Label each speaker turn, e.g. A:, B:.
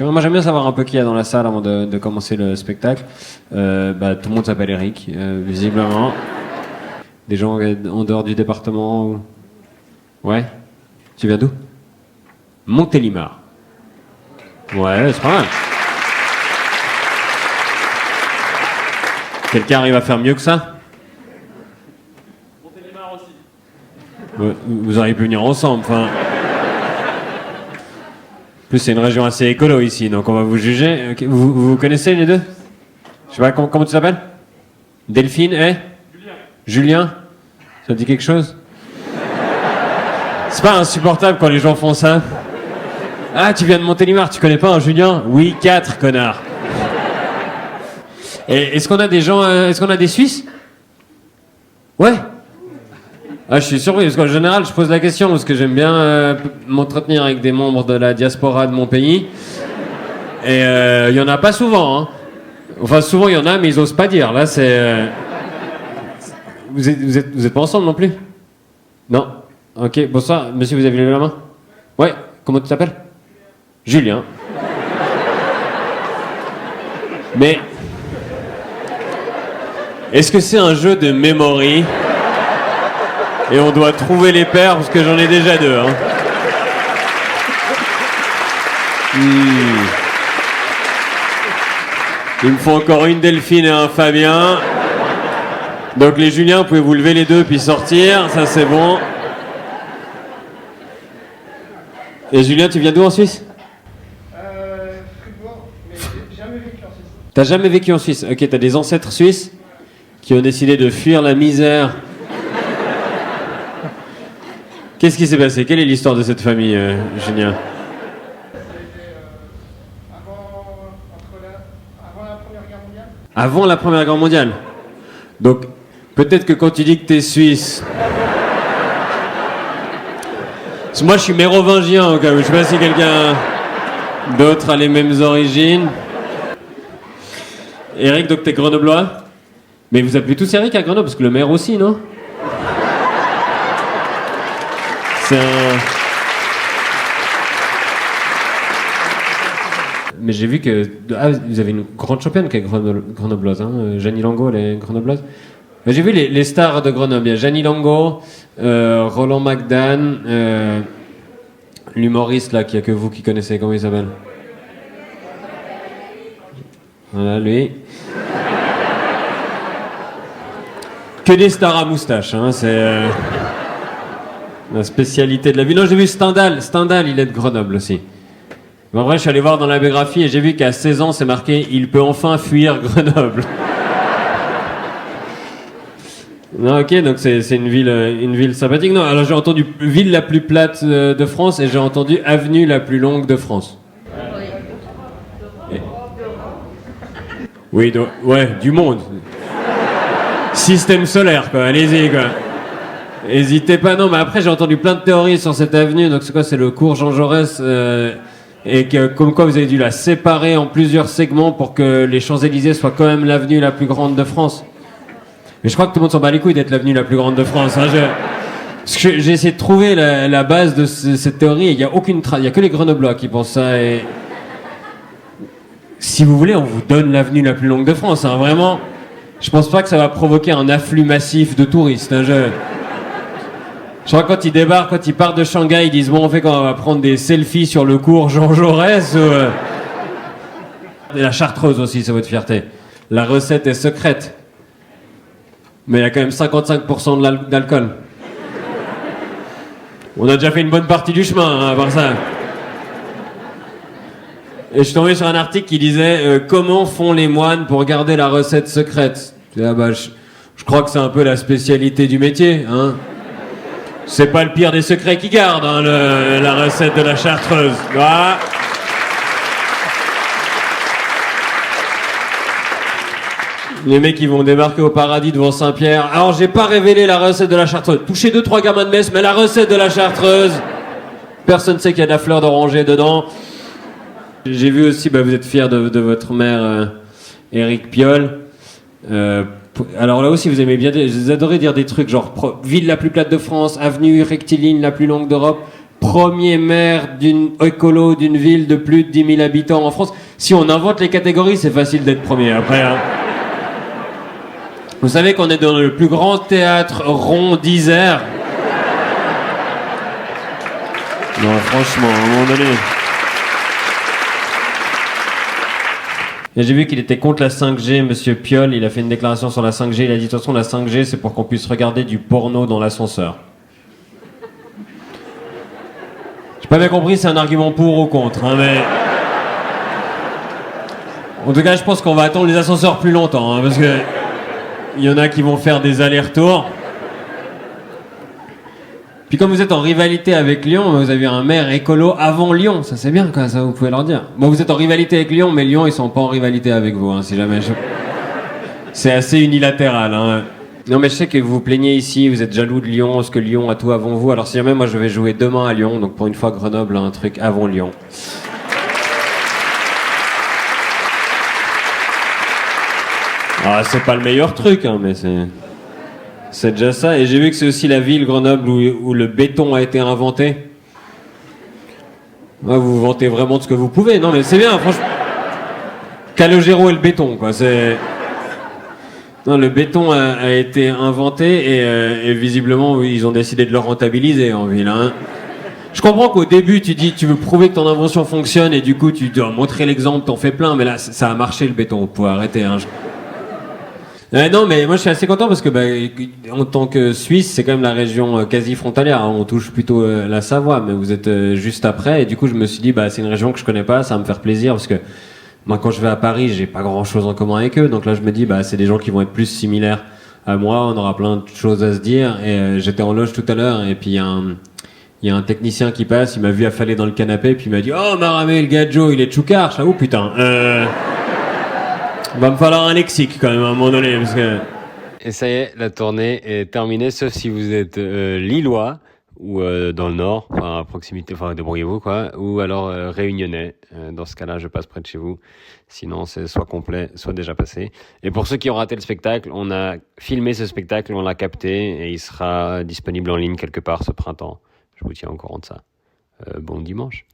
A: Moi j'aime bien savoir un peu qui il y a dans la salle avant de commencer le spectacle. Tout le monde s'appelle Eric, visiblement. Des gens en dehors du département ou... Ouais. Tu viens d'où? Montélimar. Ouais, c'est pas mal. Quelqu'un arrive à faire mieux que ça? Montélimar aussi. Vous auriez pu venir ensemble, enfin... En plus, c'est une région assez écolo ici, donc on va vous juger. Okay. Vous connaissez les deux? Je sais pas, comment tu t'appelles? Delphine et Julien. Ça te dit quelque chose? C'est pas insupportable quand les gens font ça. Ah, tu viens de Montélimar, tu connais pas un Julien? Oui, 4, connard. Et est-ce qu'on a des gens... est-ce qu'on a des Suisses? Ouais. Ah, je suis surpris, parce qu'en général, je pose la question, parce que j'aime bien m'entretenir avec des membres de la diaspora de mon pays. Et il y en a pas souvent, hein. Enfin, souvent, il y en a, mais ils osent pas dire. Là, c'est... Vous êtes pas ensemble non plus? Non. Ok, bonsoir. Monsieur, vous avez levé la main? Ouais, comment tu t'appelles? Julien. Mais... Est-ce que c'est un jeu de memory? Et on doit trouver les paires, parce que j'en ai déjà deux. Hein. Il me faut encore une Delphine et un Fabien. Donc les Juliens, vous pouvez vous lever les deux puis sortir, ça c'est bon. Et Julien, tu viens d'où en Suisse?
B: Fribourg, mais j'ai jamais vécu en Suisse.
A: T'as jamais vécu en Suisse? Ok, t'as des ancêtres suisses qui ont décidé de fuir la misère. Qu'est-ce qui s'est passé? Quelle est l'histoire de cette famille, Julien?
B: Avant la Première Guerre mondiale.
A: Avant la Première Guerre mondiale. Donc, peut-être que quand tu dis que t'es suisse... Parce que moi, je suis mérovingien, au cas où. Je sais pas si quelqu'un d'autre a les mêmes origines. Eric, donc t'es grenoblois? Mais vous appelez tous Eric à Grenoble, parce que le maire aussi, non? Mais j'ai vu que... Ah, vous avez une grande championne qui est grenobloise, hein, Jeannie Langot, elle est grenobloise. Mais j'ai vu les stars de Grenoble. Il y a Jeannie Langot, Roland McDan, l'humoriste là, qu'il n'y a que vous qui connaissez, comment il s'appelle? Voilà, lui. Que des stars à moustache, hein, c'est... la spécialité de la ville. Non, j'ai vu Stendhal. Stendhal, il est de Grenoble aussi. Mais en vrai, je suis allé voir dans la biographie et j'ai vu qu'à 16 ans, c'est marqué « Il peut enfin fuir Grenoble ». Non, ok, donc c'est une ville sympathique. Non, alors j'ai entendu « Ville la plus plate de France » et j'ai entendu « Avenue la plus longue de France ». Oui, donc, ouais, du monde. Système solaire, quoi, allez-y, quoi. Hésitez pas, non, mais après j'ai entendu plein de théories sur cette avenue, donc c'est quoi, c'est le cours Jean Jaurès, et que, comme quoi vous avez dû la séparer en plusieurs segments pour que les Champs-Élysées soient quand même l'avenue la plus grande de France. Mais je crois que tout le monde s'en bat les couilles d'être l'avenue la plus grande de France. Hein, parce que j'ai essayé de trouver la base de cette théorie, et il n'y a aucune trace, il n'y a que les Grenoblois qui pensent ça, et... Si vous voulez, on vous donne l'avenue la plus longue de France, hein, vraiment. Je pense pas que ça va provoquer un afflux massif de touristes, hein, Je crois que quand ils débarquent, quand ils partent de Shanghai, ils disent « Bon, on fait quand on va prendre des selfies sur le cours Jean Jaurès ou... Et la Chartreuse aussi, c'est votre fierté. La recette est secrète. Mais il y a quand même 55% d'alcool. On a déjà fait une bonne partie du chemin, hein, à part ça. Et je suis tombé sur un article qui disait comment font les moines pour garder la recette secrète. Je crois que c'est un peu la spécialité du métier, hein. C'est pas le pire des secrets qu'ils gardent, hein, la recette de la Chartreuse. Voilà. Les mecs, ils vont débarquer au paradis devant Saint-Pierre. Alors, j'ai pas révélé la recette de la Chartreuse. Touchez 2-3 gamins de messe, mais la recette de la Chartreuse. Personne ne sait qu'il y a de la fleur d'oranger dedans. J'ai vu aussi, vous êtes fiers de votre maire, Éric Piolle. Alors là aussi, vous aimez bien, vous adorez dire des trucs genre ville la plus plate de France, avenue rectiligne la plus longue d'Europe. premier maire d'une écolo d'une ville de plus de 10 000 habitants en France. Si on invente les catégories, c'est facile d'être premier après. Hein. Vous savez qu'on est dans le plus grand théâtre rond d'Isère. Non, franchement, à un moment donné. Et j'ai vu qu'il était contre la 5G, monsieur Piolle. Il a fait une déclaration sur la 5G. Il a dit, de toute façon, la 5G, c'est pour qu'on puisse regarder du porno dans l'ascenseur. J'ai pas bien compris, c'est un argument pour ou contre, hein, mais... En tout cas, je pense qu'on va attendre les ascenseurs plus longtemps, hein, parce que... Il y en a qui vont faire des allers-retours. Puis comme vous êtes en rivalité avec Lyon, vous avez un maire écolo avant Lyon. Ça c'est bien, quoi, ça vous pouvez leur dire. Bon, vous êtes en rivalité avec Lyon, mais Lyon, ils sont pas en rivalité avec vous, hein, si jamais. C'est assez unilatéral, hein. Non, mais je sais que vous vous plaignez ici, vous êtes jaloux de Lyon, parce que Lyon a tout avant vous. Alors si jamais, moi je vais jouer demain à Lyon, donc pour une fois Grenoble a un truc avant Lyon. Ah, c'est pas le meilleur truc, hein, mais c'est déjà ça. Et j'ai vu que c'est aussi la ville, Grenoble, où le béton a été inventé. Ouais, vous vous vantez vraiment de ce que vous pouvez. Non, mais c'est bien, franchement. Calogero et le béton, quoi. Non, le béton a été inventé et visiblement, ils ont décidé de le rentabiliser en ville, hein. Je comprends qu'au début, tu dis, tu veux prouver que ton invention fonctionne et du coup, tu dois montrer l'exemple, t'en fais plein. Mais là, ça a marché, le béton. Vous pouvez arrêter, hein. Non, mais moi je suis assez content parce que en tant que Suisse, c'est quand même la région quasi frontalière. Hein. On touche plutôt la Savoie, mais vous êtes juste après. Et du coup, je me suis dit, c'est une région que je connais pas, ça va me faire plaisir parce que moi, quand je vais à Paris, j'ai pas grand chose en commun avec eux. Donc là, je me dis, c'est des gens qui vont être plus similaires à moi. On aura plein de choses à se dire. Et j'étais en loge tout à l'heure, et puis il y a un technicien qui passe, il m'a vu affaler dans le canapé, puis il m'a dit, oh Maramé, le gars Joe, il est choucar. Oh putain. Va me falloir un lexique quand même à un moment donné parce que... Et ça y est, la tournée est terminée, sauf si vous êtes lillois ou dans le nord, enfin à proximité, enfin débrouillez-vous quoi, ou alors réunionnais. Dans ce cas-là, je passe près de chez vous. Sinon, c'est soit complet, soit déjà passé. Et pour ceux qui ont raté le spectacle, on a filmé ce spectacle, on l'a capté et il sera disponible en ligne quelque part ce printemps. Je vous tiens au courant de ça. Bon dimanche.